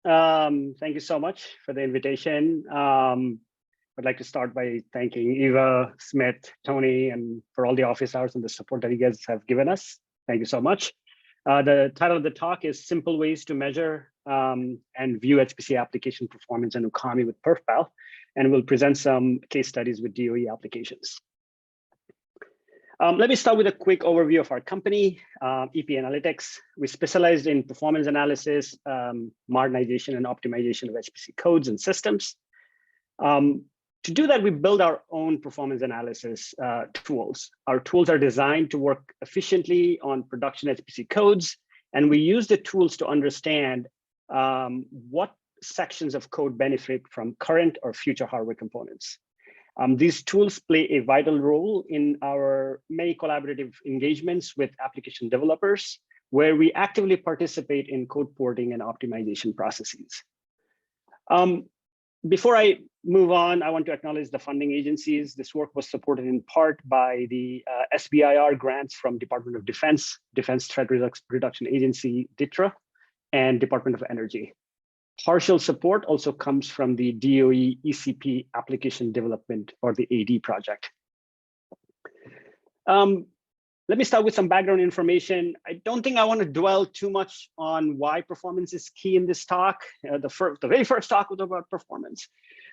Thank you so much for the invitation. I'd like to start by thanking Eva, Smith, Tony, and for all the office hours and the support that you guys have given us. Thank you so much. The title of the talk is Simple Ways to Measure and View HPC Application Performance in Ookami with PerfPal, and we'll present some case studies with DOE applications. Let me start with a quick overview of our company, EP Analytics. We specialized in performance analysis, modernization, and optimization of HPC codes and systems. To do that, we build our own performance analysis tools. Our tools are designed to work efficiently on production HPC codes, and we use the tools to understand what sections of code benefit from current or future hardware components. These tools play a vital role in our many collaborative engagements with application developers, where we actively participate in code porting and optimization processes. Before I move on, I want to acknowledge the funding agencies. This work was supported in part by the SBIR grants from Department of Defense, Defense Threat Reduction Agency, DTRA, and Department of Energy. Partial support also comes from the DOE ECP Application Development, or the AD project. Let me start with some background information. I don't think I want to dwell too much on why performance is key in this talk. The very first talk was about performance.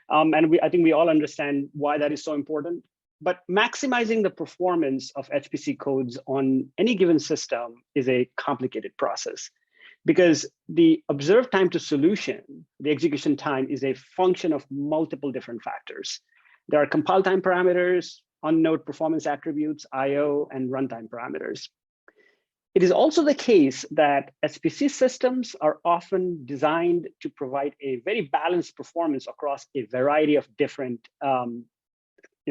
And I think we all understand why that is so important. But maximizing the performance of HPC codes on any given system is a complicated process, because the observed time to solution, the execution time, is a function of multiple different factors. There are compile time parameters, unknown performance attributes, IO, and runtime parameters. It is also the case that HPC systems are often designed to provide a very balanced performance across a variety of different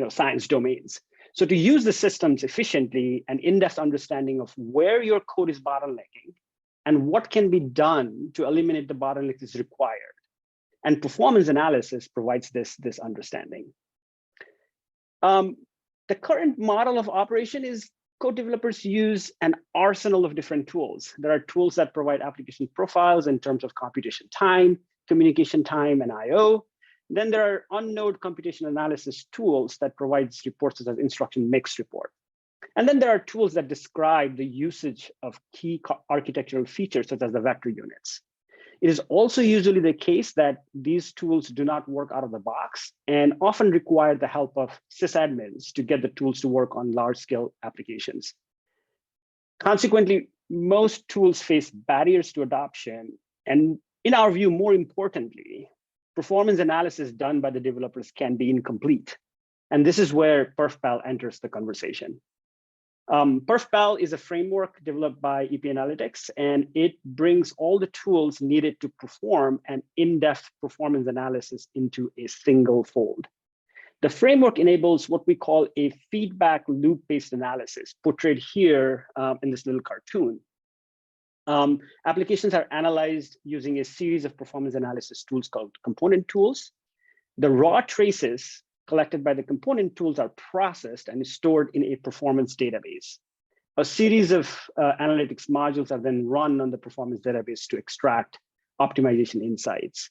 science domains. So to use the systems efficiently, an in-depth understanding of where your code is bottlenecking and what can be done to eliminate the bottleneck is required. And performance analysis provides this understanding. The current model of operation is code developers use an arsenal of different tools. There are tools that provide application profiles in terms of computation time, communication time, and IO. Then there are unknown computation analysis tools that provides reports such as instruction mix report. And then there are tools that describe the usage of key architectural features such as the vector units. It is also usually the case that these tools do not work out of the box and often require the help of sysadmins to get the tools to work on large-scale applications. Consequently, most tools face barriers to adoption. And in our view, more importantly, performance analysis done by the developers can be incomplete. And this is where PerfPal enters the conversation. PerfPal is a framework developed by EP Analytics, and it brings all the tools needed to perform an in-depth performance analysis into a single fold. The framework enables what we call a feedback loop-based analysis, portrayed here in this little cartoon. Applications are analyzed using a series of performance analysis tools called component tools. The raw traces collected by the component tools are processed and stored in a performance database. A series of analytics modules are then run on the performance database to extract optimization insights.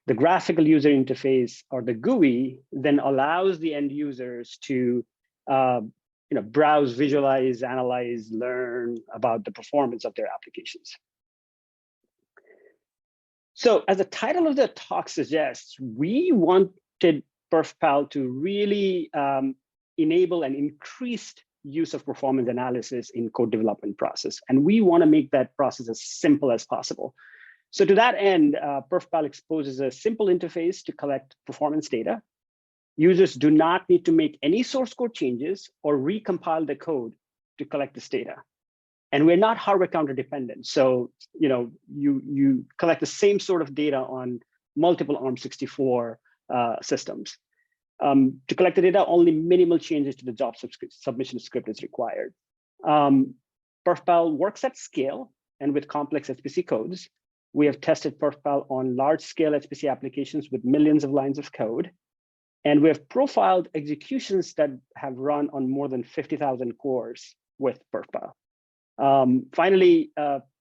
The graphical user interface, or the GUI, then allows the end users to browse, visualize, analyze, learn about the performance of their applications. So as the title of the talk suggests, we wanted PerfPal to really enable an increased use of performance analysis in code development process. And we want to make that process as simple as possible. So to that end, PerfPal exposes a simple interface to collect performance data. Users do not need to make any source code changes or recompile the code to collect this data. And we're not hardware counter dependent. So you collect the same sort of data on multiple ARM64 systems. To collect the data, only minimal changes to the job submission script is required. PerfPal works at scale and with complex HPC codes. We have tested PerfPal on large-scale HPC applications with millions of lines of code. And we have profiled executions that have run on more than 50,000 cores with PerfPal. Finally,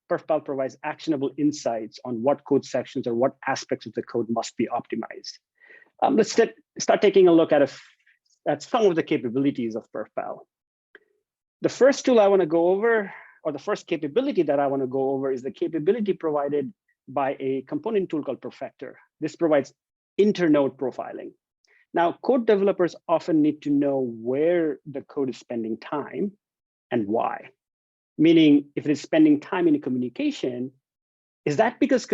PerfPal provides actionable insights on what code sections or what aspects of the code must be optimized. Let's start taking a look at some of the capabilities of PerfPal. The first tool I want to go over, or the first capability that I want to go over, is the capability provided by a component tool called Perfector. This provides internode profiling. Now, code developers often need to know where the code is spending time and why. Meaning, if it is spending time in a communication, is that because of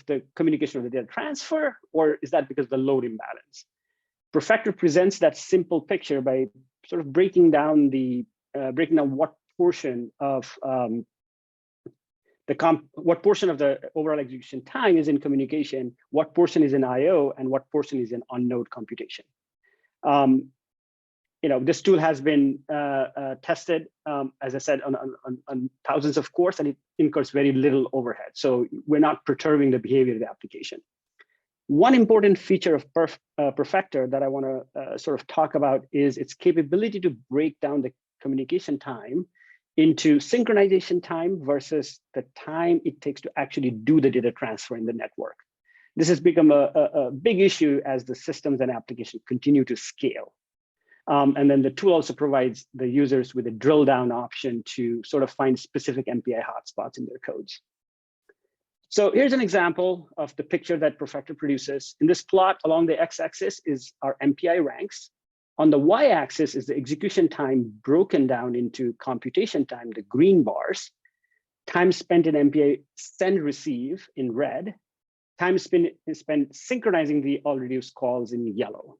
the communication of the data transfer, or is that because of the load imbalance? Perfector presents that simple picture by sort of breaking down what portion of the overall execution time is in communication, what portion is in I/O, and what portion is in on-node computation. This tool has been tested, as I said, on thousands of cores, and it incurs very little overhead. So we're not perturbing the behavior of the application. One important feature of Perfector that I want to sort of talk about is its capability to break down the communication time into synchronization time versus the time it takes to actually do the data transfer in the network. This has become a big issue as the systems and applications continue to scale. And then the tool also provides the users with a drill down option to sort of find specific MPI hotspots in their codes. So here's an example of the picture that Perfector produces. In this plot, along the x-axis is our MPI ranks. On the y-axis is the execution time broken down into computation time, the green bars, time spent in MPI send receive in red, time spent synchronizing the all-reduced calls in yellow.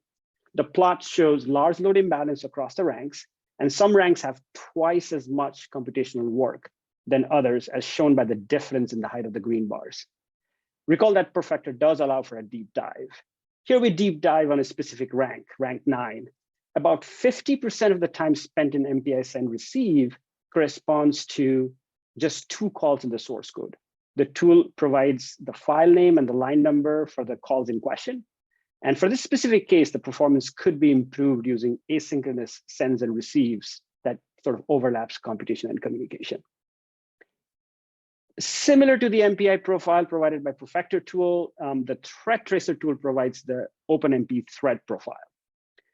The plot shows large load imbalance across the ranks, and some ranks have twice as much computational work than others, as shown by the difference in the height of the green bars. Recall that Perfector does allow for a deep dive. Here we deep dive on a specific rank 9. About 50% of the time spent in MPI send receive corresponds to just 2 calls in the source code. The tool provides the file name and the line number for the calls in question. And for this specific case, the performance could be improved using asynchronous sends and receives that sort of overlaps computation and communication. Similar to the MPI profile provided by Perfector tool, the thread tracer tool provides the OpenMP thread profile.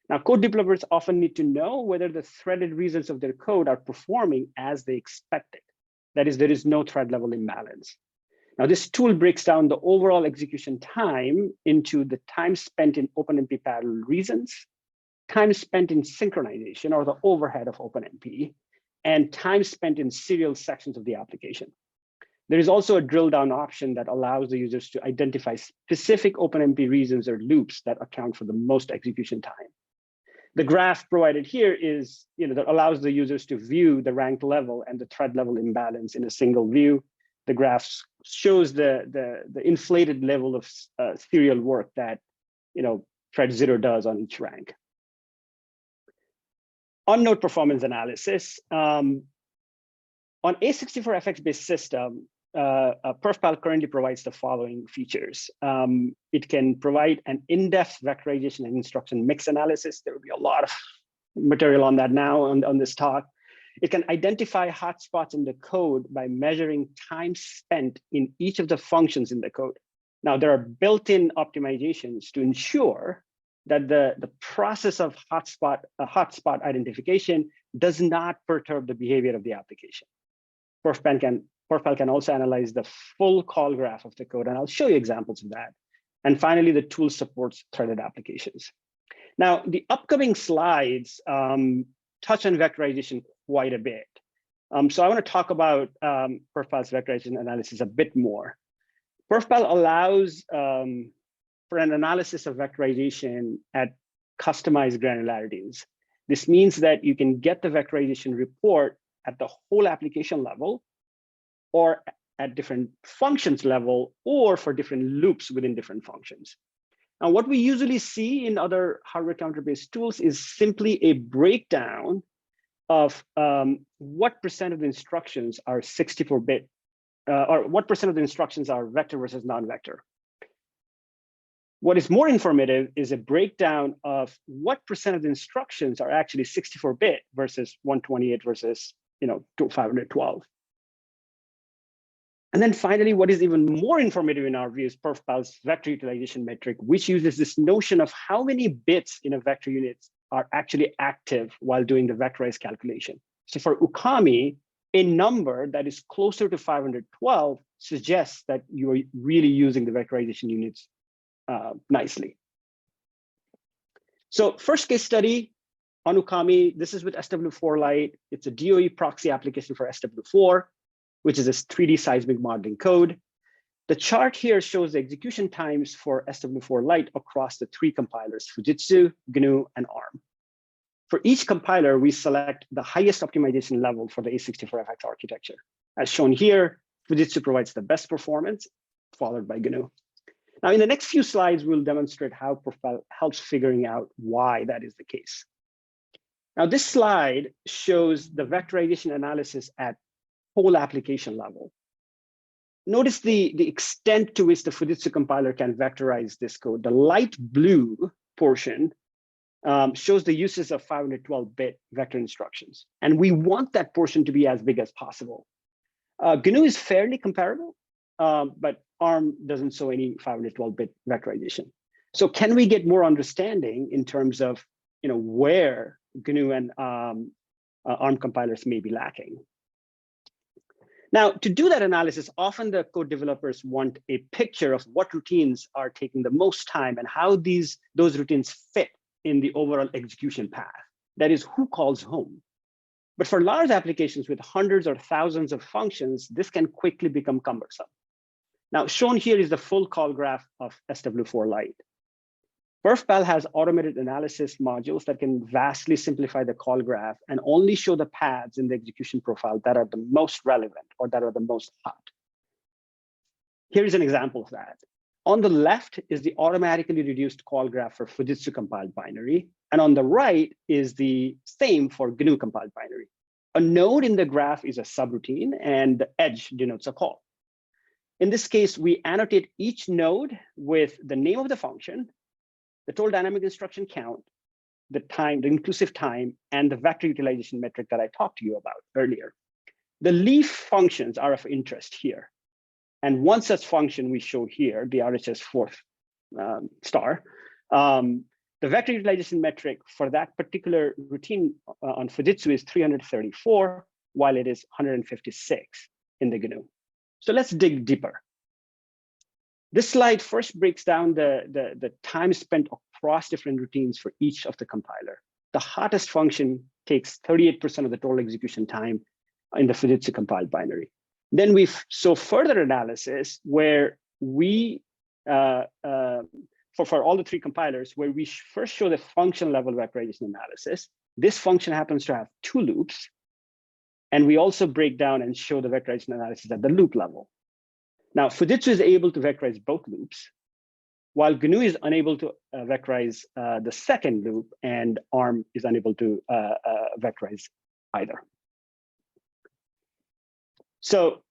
Now, code developers often need to know whether the threaded regions of their code are performing as they expected. That is, there is no thread level imbalance. Now, this tool breaks down the overall execution time into the time spent in OpenMP parallel regions, time spent in synchronization, or the overhead of OpenMP, and time spent in serial sections of the application. There is also a drill down option that allows the users to identify specific OpenMP regions or loops that account for the most execution time. The graph provided here is, that allows the users to view the ranked level and the thread level imbalance in a single view. The graph shows the inflated level of serial work that, thread 0 does on each rank. On-node performance analysis. On A64FX-based system, PerfPal currently provides the following features. It can provide an in-depth vectorization and instruction mix analysis. There will be a lot of material on that now on this talk. It can identify hotspots in the code by measuring time spent in each of the functions in the code. Now, there are built-in optimizations to ensure that the process of hotspot identification does not perturb the behavior of the application. PerfPal can also analyze the full call graph of the code, and I'll show you examples of that. And finally, the tool supports threaded applications. Now, the upcoming slides touch on vectorization quite a bit. So I want to talk about PerfPal's vectorization analysis a bit more. PerfPal allows for an analysis of vectorization at customized granularities. This means that you can get the vectorization report at the whole application level, or at different functions level, or for different loops within different functions. Now, what we usually see in other hardware counter-based tools is simply a breakdown of what percent of the instructions are 64-bit, or what percent of the instructions are vector versus non-vector. What is more informative is a breakdown of what percent of the instructions are actually 64-bit versus 128 versus to 512. And then finally, what is even more informative in our view is PerfPal's vector utilization metric, which uses this notion of how many bits in a vector unit are actually active while doing the vectorized calculation. So for Ookami, a number that is closer to 512 suggests that you are really using the vectorization units nicely. So first case study on Ookami, this is with SW4 Lite. It's a DOE proxy application for SW4, which is a 3D seismic modeling code. The chart here shows the execution times for SW4 Lite across the 3 compilers, Fujitsu, GNU, and ARM. For each compiler, we select the highest optimization level for the A64FX architecture. As shown here, Fujitsu provides the best performance, followed by GNU. Now, in the next few slides, we'll demonstrate how PerfPal helps figuring out why that is the case. Now, this slide shows the vectorization analysis at whole application level. Notice the extent to which the Fujitsu compiler can vectorize this code. The light blue portion shows the uses of 512-bit vector instructions. And we want that portion to be as big as possible. GNU is fairly comparable, but ARM doesn't show any 512-bit vectorization. So can we get more understanding in terms of where GNU and ARM compilers may be lacking? Now, to do that analysis, often the code developers want a picture of what routines are taking the most time and how those routines fit in the overall execution path. That is, who calls whom. But for large applications with hundreds or thousands of functions, this can quickly become cumbersome. Now, shown here is the full call graph of SW4 Lite. PerfPal has automated analysis modules that can vastly simplify the call graph and only show the paths in the execution profile that are the most relevant or that are the most hot. Here is an example of that. On the left is the automatically reduced call graph for Fujitsu compiled binary. And on the right is the same for GNU compiled binary. A node in the graph is a subroutine and the edge denotes a call. In this case, we annotate each node with the name of the function, the total dynamic instruction count, the time, the inclusive time, and the vector utilization metric that I talked to you about earlier. The leaf functions are of interest here. And one such function we show here, the RHS fourth star, the vector utilization metric for that particular routine on Fujitsu is 334, while it is 156 in the GNU. So let's dig deeper. This slide first breaks down the time spent across different routines for each of the compiler. The hottest function takes 38% of the total execution time in the Fujitsu compiled binary. Then we show further analysis where we, for all the 3 compilers, where we first show the function level vectorization analysis. This function happens to have 2 loops. And we also break down and show the vectorization analysis at the loop level. Now, Fujitsu is able to vectorize both loops, while GNU is unable to vectorize the second loop, and ARM is unable to vectorize either. So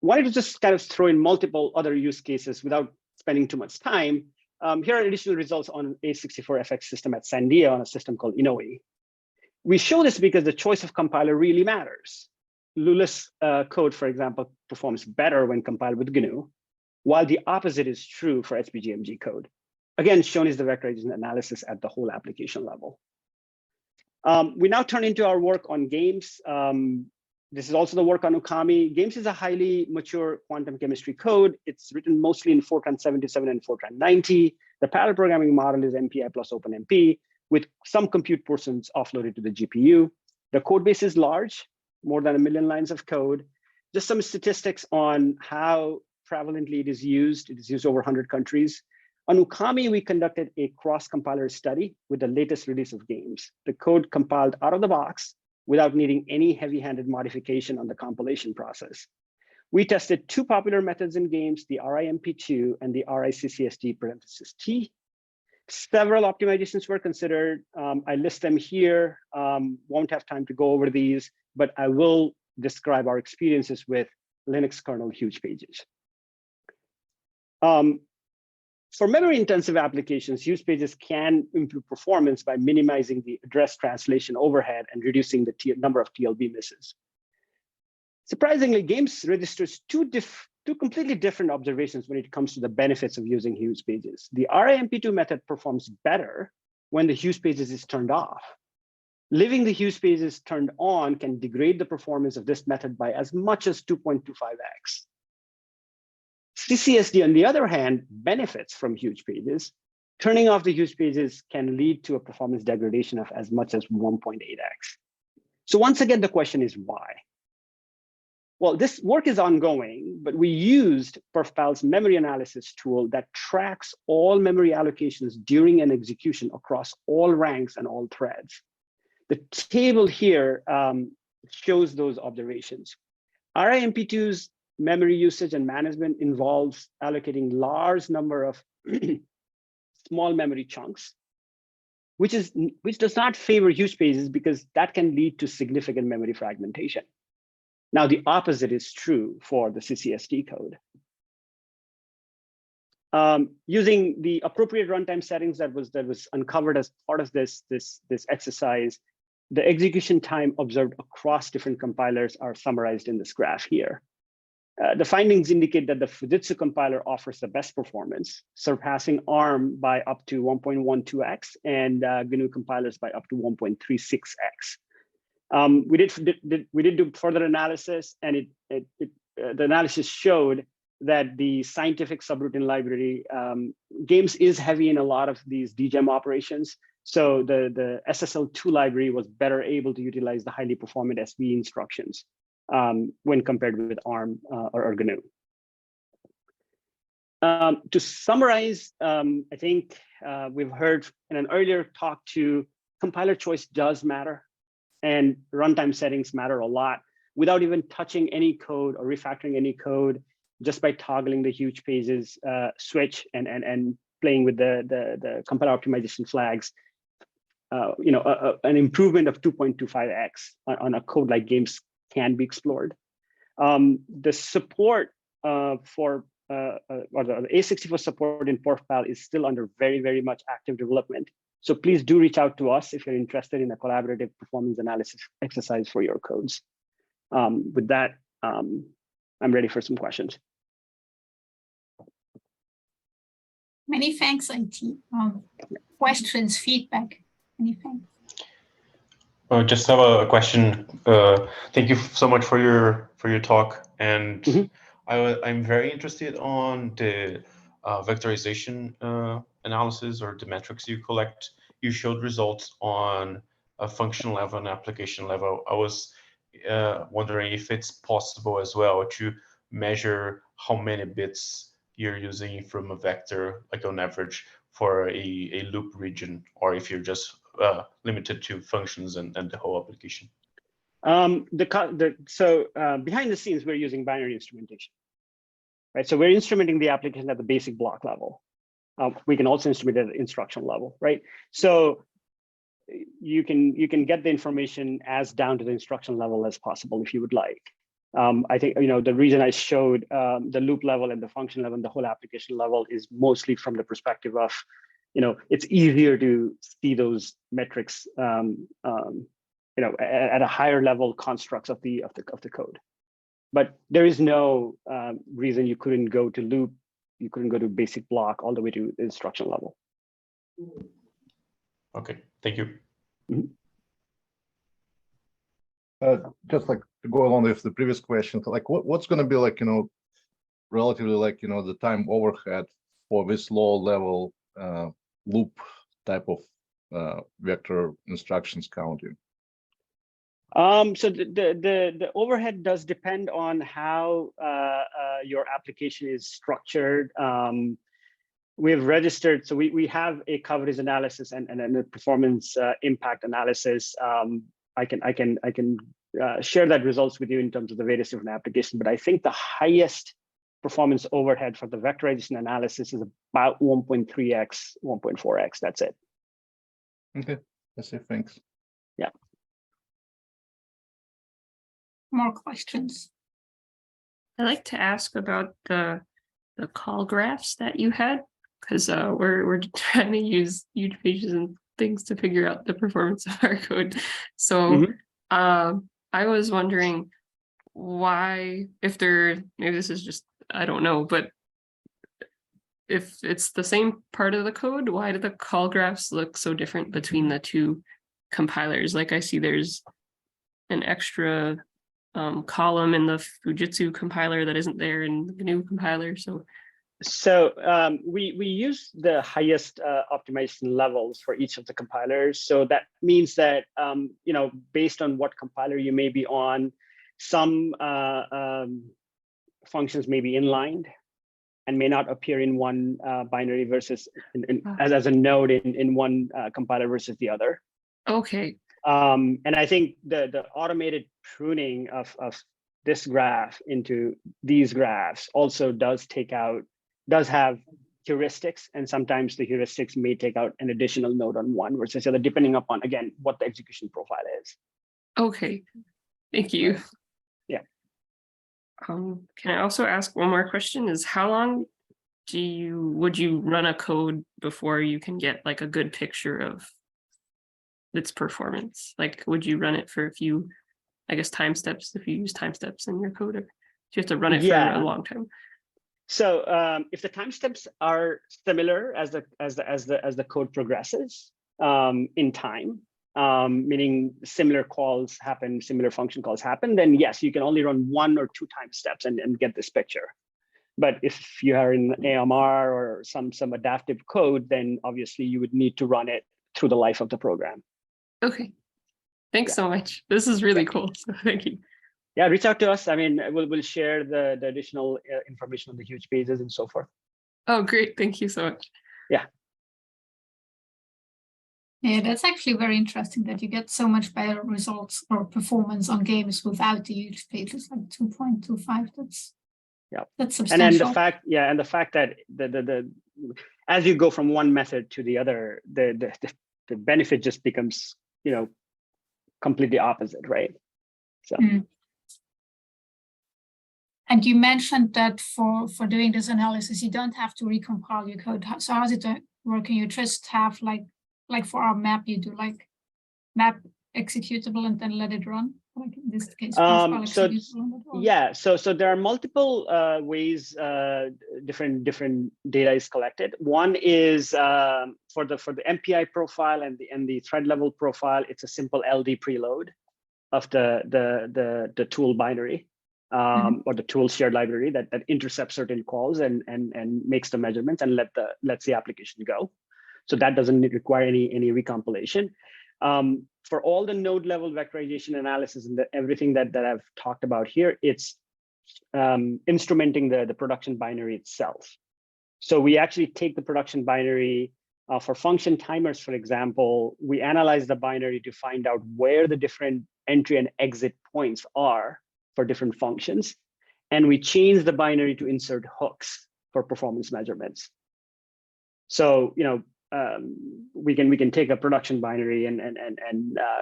wanted to just kind of throw in multiple other use cases without spending too much time. Here are additional results on A64FX system at Sandia on a system called Inoue. We show this because the choice of compiler really matters. Lula's code, for example, performs better when compiled with GNU, while the opposite is true for HPGMG code. Again, shown is the vectorization analysis at the whole application level. We now turn into our work on games. This is also the work on Ookami. Games is a highly mature quantum chemistry code. It's written mostly in Fortran 77 and Fortran 90. The parallel programming model is MPI plus OpenMP, with some compute portions offloaded to the GPU. The code base is large, more than 1 million lines of code. Just some statistics on how prevalently it is used. It is used over 100 countries. On Ookami, we conducted a cross-compiler study with the latest release of games. The code compiled out of the box without needing any heavy-handed modification on the compilation process. We tested 2 popular methods in games, the RIMP2 and the RICCSD(T). Several optimizations were considered. I list them here. Won't have time to go over these, but I will describe our experiences with Linux kernel huge pages. For memory-intensive applications, use pages can improve performance by minimizing the address translation overhead and reducing the number of TLB misses. Surprisingly, games registers two completely different observations when it comes to the benefits of using use pages. The RIMP2 method performs better when the use pages is turned off. Leaving the use pages turned on can degrade the performance of this method by as much as 2.25x. CCSD, on the other hand, benefits from huge pages. Turning off the huge pages can lead to a performance degradation of as much as 1.8x. So once again, the question is why? Well, this work is ongoing, but we used PerfPal's memory analysis tool that tracks all memory allocations during an execution across all ranks and all threads. The table here shows those observations. RIMP2's memory usage and management involves allocating large number of small memory chunks, which does not favor huge pages because that can lead to significant memory fragmentation. Now, the opposite is true for the CCSD code. Using the appropriate runtime settings that was uncovered as part of this exercise, the execution time observed across different compilers are summarized in this graph here. The findings indicate that the Fujitsu compiler offers the best performance, surpassing ARM by up to 1.12x and GNU compilers by up to 1.36x. We did do further analysis, and the analysis showed that the scientific subroutine library games is heavy in a lot of these DGEM operations. So the SSL2 library was better able to utilize the highly performant SV instructions when compared with ARM or GNU. To summarize, I think we've heard in an earlier talk too, compiler choice does matter. And runtime settings matter a lot without even touching any code or refactoring any code, just by toggling the huge pages switch and playing with the compiler optimization flags. An improvement of 2.25x on a code like games can be explored. The support for or the A64 support in PerfPal is still under very, very much active development. So please do reach out to us if you're interested in a collaborative performance analysis exercise for your codes. With that, I'm ready for some questions. Many thanks, IT. Questions, feedback, anything? Just have a question. Thank you so much for your talk, and I'm very interested on the vectorization analysis or the metrics you collect. You showed results on a function level and application level. I was wondering if it's possible as well to measure how many bits you're using from a vector, like on average, for a loop region, or if you're just limited to functions and the whole application. Behind the scenes, we're using binary instrumentation, right? So we're instrumenting the application at the basic block level. We can also instrument at the instruction level, right? So you can get the information as down to the instruction level as possible if you would like. I think the reason I showed the loop level and the function level and the whole application level is mostly from the perspective of, it's easier to see those metrics, at a higher level constructs of the code. But there is no reason you couldn't go to loop, you couldn't go to basic block all the way to the instruction level. Okay, thank you. Just like to go along with the previous question, like what's going to be like, relatively like, the time overhead for this low level loop type of vector instructions counting? So the overhead does depend on how your application is structured. We've registered, so we have a coverage analysis and a performance impact analysis. I can share that results with you in terms of the various different applications, but I think the highest performance overhead for the vectorization analysis is about 1.3x, 1.4x. That's it. Okay, that's it. Thanks. Yeah. More questions? I'd like to ask about the call graphs that you had, because we're trying to use huge pages and things to figure out the performance of our code. So I was wondering why, if there, maybe this is just, I don't know, but if it's the same part of the code, why do the call graphs look so different between the two compilers? Like I see there's an extra column in the Fujitsu compiler that isn't there in the GNU compiler. So we use the highest optimization levels for each of the compilers. So that means that you know, based on what compiler you may be on, some functions may be inlined and may not appear in one binary versus as a node in one compiler versus the other. okay. And I think the automated pruning of this graph into these graphs also does have heuristics, and sometimes the heuristics may take out an additional node on one versus the other, depending upon, again, what the execution profile is. Okay, thank you. Yeah. Can I also ask one more question? Is how long would you run a code before you can get like a good picture of its performance? Like, would you run it for a few, I guess, time steps if you use time steps in your code, or do you have to run it for a long time? So if the time steps are similar as the code progresses in time, meaning similar calls happen, similar function calls happen, then yes, you can only run 1 or 2 time steps and get this picture. But if you are in AMR or some adaptive code, then obviously you would need to run it through the life of the program. Okay, thanks so much. This is really cool. So thank you. Yeah, reach out to us. I mean, we'll share the additional information on the huge pages and so forth. Oh, great. Thank you so much. Yeah. Yeah, that's actually very interesting that you get so much better results or performance on games without the huge pages, like 2.25. That's substantial. And then the fact that the as you go from one method to the other, the benefit just becomes, you know, completely opposite, right? So. And you mentioned that for doing this analysis, you don't have to recompile your code. So how does it work? You just have like for our map, you do like map executable and then let it run. Like in this case, so there are multiple ways different data is collected. One is for the MPI profile and the thread level profile. It's a simple LD preload of the tool binary. Or the tool shared library that intercepts certain calls and makes the measurements and lets the application go. So that doesn't require any recompilation. For all the node level vectorization analysis and everything that I've talked about here, it's instrumenting the production binary itself. So we actually take the production binary for function timers, for example. We analyze the binary to find out where the different entry and exit points are for different functions, and we change the binary to insert hooks for performance measurements. So you know, we can take a production binary and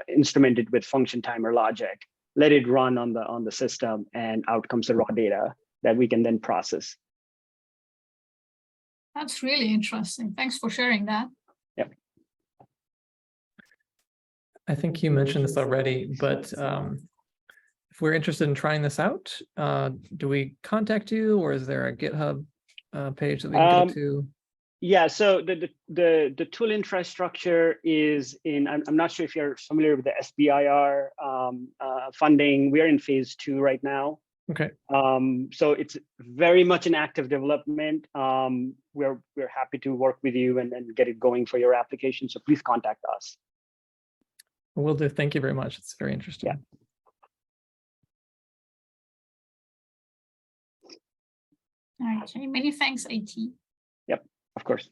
instrument it with function timer logic, let it run on the system, and out comes the raw data that we can then process. That's really interesting. Thanks for sharing that. Yep. I think you mentioned this already, but if we're interested in trying this out, do we contact you, or is there a GitHub page that we can go to? Yeah, so the tool infrastructure is in, I'm not sure if you're familiar with the SBIR funding. We are in phase 2 right now. Okay. So it's very much in active development. We're happy to work with you and get it going for your application. So please contact us. Will do. Thank you very much. It's very interesting. Yeah. All right, many thanks, IT. Yep, of course.